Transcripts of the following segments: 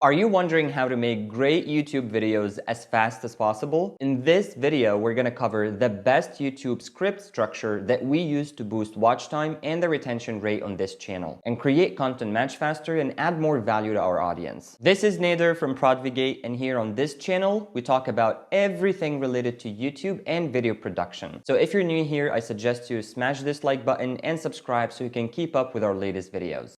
Are you wondering how to make great YouTube videos as fast as possible? In this video, we're going to cover the best YouTube script structure that we use to boost watch time and the retention rate on this channel, and create content much faster and add more value to our audience. This is Nader from Prodvigate, and here on this channel, we talk about everything related to YouTube and video production. So if you're new here, I suggest you smash this like button and subscribe so you can keep up with our latest videos.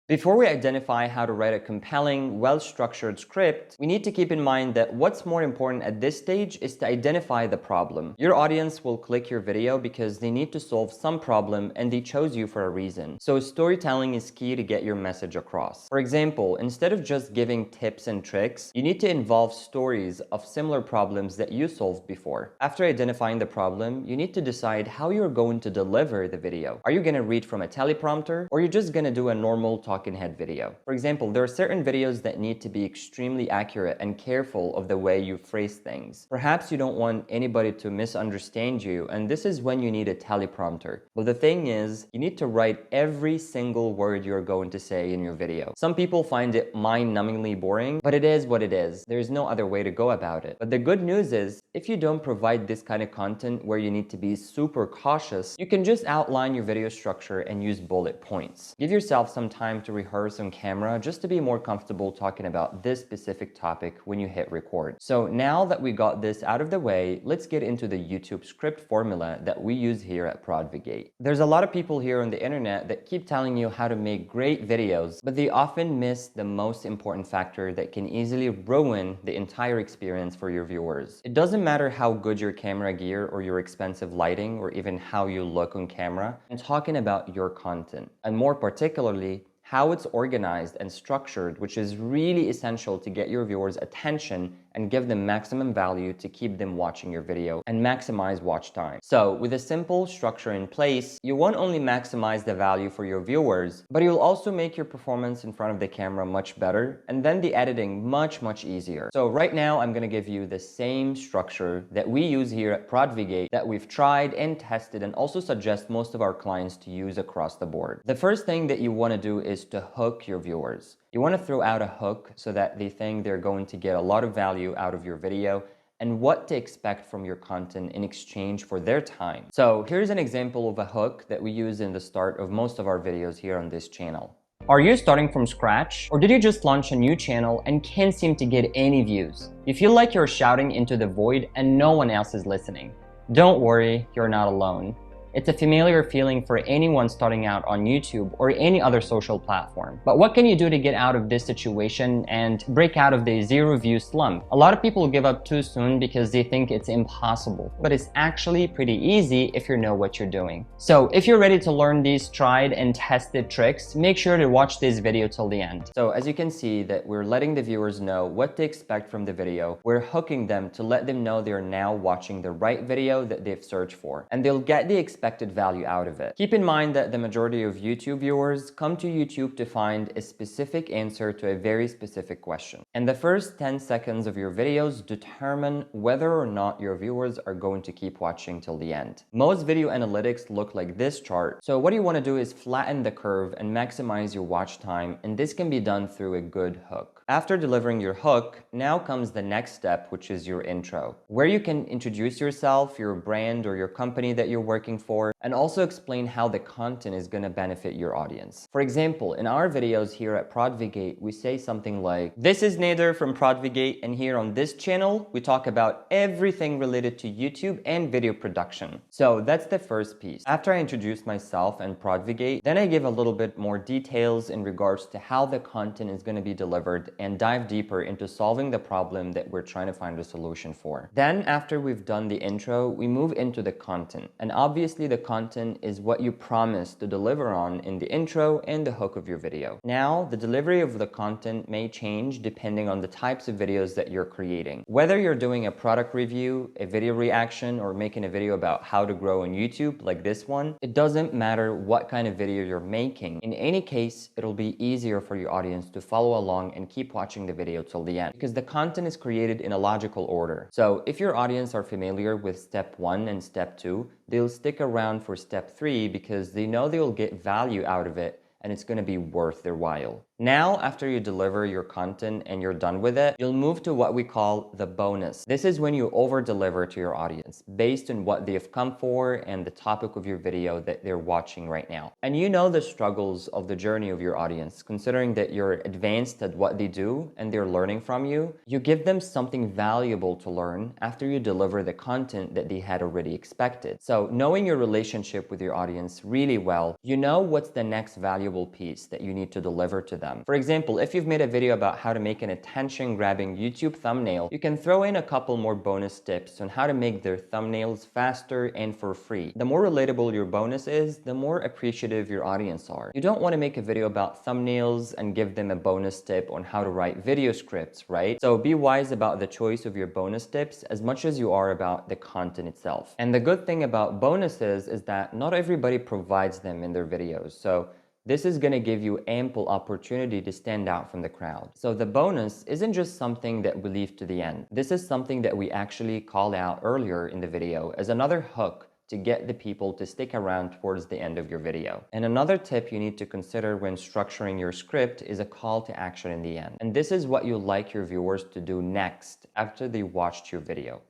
Before we identify how to write a compelling, well-structured script, we need to keep in mind that what's more important at this stage is to identify the problem. Your audience will click your video because they need to solve some problem and they chose you for a reason. So storytelling is key to get your message across. For example, instead of just giving tips and tricks, you need to involve stories of similar problems that you solved before. After identifying the problem, you need to decide how you're going to deliver the video. Are you going to read from a teleprompter, or you're just going to do a normal talking head video? For example, there are certain videos that need to be extremely accurate and careful of the way you phrase things. Perhaps you don't want anybody to misunderstand you, and this is when you need a teleprompter. But the thing is, you need to write every single word you're going to say in your video. Some people find it mind-numbingly boring, but it is what it is. There's no other way to go about it. But the good news is, if you don't provide this kind of content where you need to be super cautious, you can just outline your video structure and use bullet points. Give yourself some time to rehearse on camera just to be more comfortable talking about this specific topic when you hit record. So now that we got this out of the way, let's get into the YouTube script formula that we use here at Prodvigate. There's a lot of people here on the internet that keep telling you how to make great videos, but they often miss the most important factor that can easily ruin the entire experience for your viewers. It doesn't matter how good your camera gear or your expensive lighting or even how you look on camera. I'm talking about your content, and more particularly, how it's organized and structured, which is really essential to get your viewers' attention and give them maximum value to keep them watching your video and maximize watch time. So with a simple structure in place, you won't only maximize the value for your viewers, but you'll also make your performance in front of the camera much better, and then the editing much easier. So right now, I'm gonna give you the same structure that we use here at Prodvigate that we've tried and tested and also suggest most of our clients to use across the board. The first thing that you wanna do is to hook your viewers. You want to throw out a hook so that they think they're going to get a lot of value out of your video and what to expect from your content in exchange for their time. So here's an example of a hook that we use in the start of most of our videos here on this channel. Are you starting from scratch? Or did you just launch a new channel and can't seem to get any views? You feel like you're shouting into the void and no one else is listening. Don't worry, you're not alone. It's a familiar feeling for anyone starting out on YouTube or any other social platform. But what can you do to get out of this situation and break out of the zero view slump? A lot of people give up too soon because they think it's impossible, but it's actually pretty easy if you know what you're doing. So if you're ready to learn these tried and tested tricks, make sure to watch this video till the end. So as you can see that we're letting the viewers know what to expect from the video. We're hooking them to let them know they're now watching the right video that they've searched for, and they'll get the expected value out of it. Keep in mind that the majority of YouTube viewers come to YouTube to find a specific answer to a very specific question. And the first 10 seconds of your videos determine whether or not your viewers are going to keep watching till the end. Most video analytics look like this chart. So what you want to do is flatten the curve and maximize your watch time, and this can be done through a good hook. After delivering your hook, now comes the next step, which is your intro, where you can introduce yourself, your brand, or your company that you're working for, and also explain how the content is going to benefit your audience. For example, in our videos here at Prodvigate, we say something like, "This is Nader from Prodvigate, and here on this channel, we talk about everything related to YouTube and video production." So that's the first piece. After I introduce myself and Prodvigate, then I give a little bit more details in regards to how the content is going to be delivered and dive deeper into solving the problem that we're trying to find a solution for. Then after we've done the intro, we move into the content. And obviously the content is what you promised to deliver on in the intro and the hook of your video. Now, the delivery of the content may change depending on the types of videos that you're creating. Whether you're doing a product review, a video reaction, or making a video about how to grow on YouTube like this one, it doesn't matter what kind of video you're making. In any case, it'll be easier for your audience to follow along and keep watching the video till the end because the content is created in a logical order. So if your audience are familiar with step 1 and step 2, they'll stick around for step 3 because they know they'll get value out of it and it's going to be worth their while. Now, after you deliver your content and you're done with it, you'll move to what we call the bonus. This is when you over-deliver to your audience based on what they've come for and the topic of your video that they're watching right now. And you know the struggles of the journey of your audience, considering that you're advanced at what they do and they're learning from you. You give them something valuable to learn after you deliver the content that they had already expected. So knowing your relationship with your audience really well, you know what's the next valuable piece that you need to deliver to them. For example, if you've made a video about how to make an attention-grabbing YouTube thumbnail, you can throw in a couple more bonus tips on how to make their thumbnails faster and for free. The more relatable your bonus is, the more appreciative your audience are. You don't want to make a video about thumbnails and give them a bonus tip on how to write video scripts, right? So be wise about the choice of your bonus tips as much as you are about the content itself. And the good thing about bonuses is that not everybody provides them in their videos. So this is going to give you ample opportunity to stand out from the crowd. So the bonus isn't just something that we leave to the end. This is something that we actually called out earlier in the video as another hook to get the people to stick around towards the end of your video. And another tip you need to consider when structuring your script is a call to action in the end. And this is what you'd like your viewers to do next after they watched your video.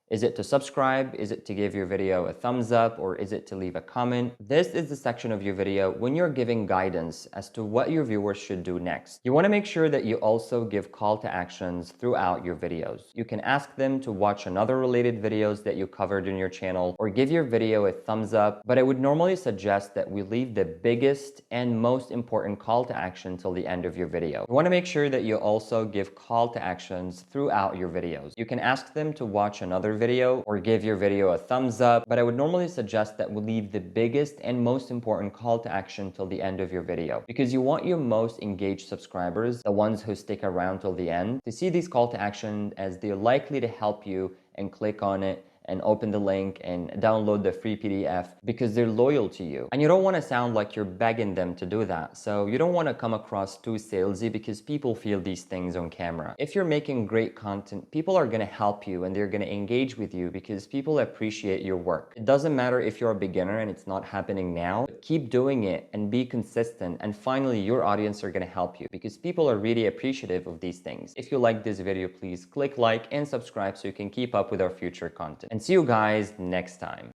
Is it to subscribe? Is it to give your video a thumbs up? Or is it to leave a comment? This is the section of your video when you're giving guidance as to what your viewers should do next. You want to make sure that you also give call to actions throughout your videos. You can ask them to watch another related videos that you covered in your channel or give your video a thumbs up, but I would normally suggest that we leave the biggest and most important call to action till the end of your video. You want to make sure that you also give call to actions throughout your videos. You can ask them to watch another video or give your video a thumbs up, but I would normally suggest that we leave the biggest and most important call to action till the end of your video, because you want your most engaged subscribers, the ones who stick around till the end, to see these call to action as they're likely to help you and click on it and open the link and download the free PDF because they're loyal to you. And you don't want to sound like you're begging them to do that. So you don't want to come across too salesy because people feel these things on camera. If you're making great content, people are going to help you and they're going to engage with you because people appreciate your work. It doesn't matter if you're a beginner and it's not happening now. Keep doing it and be consistent. And finally, your audience are going to help you because people are really appreciative of these things. If you like this video, please click like and subscribe so you can keep up with our future content. And see you guys next time.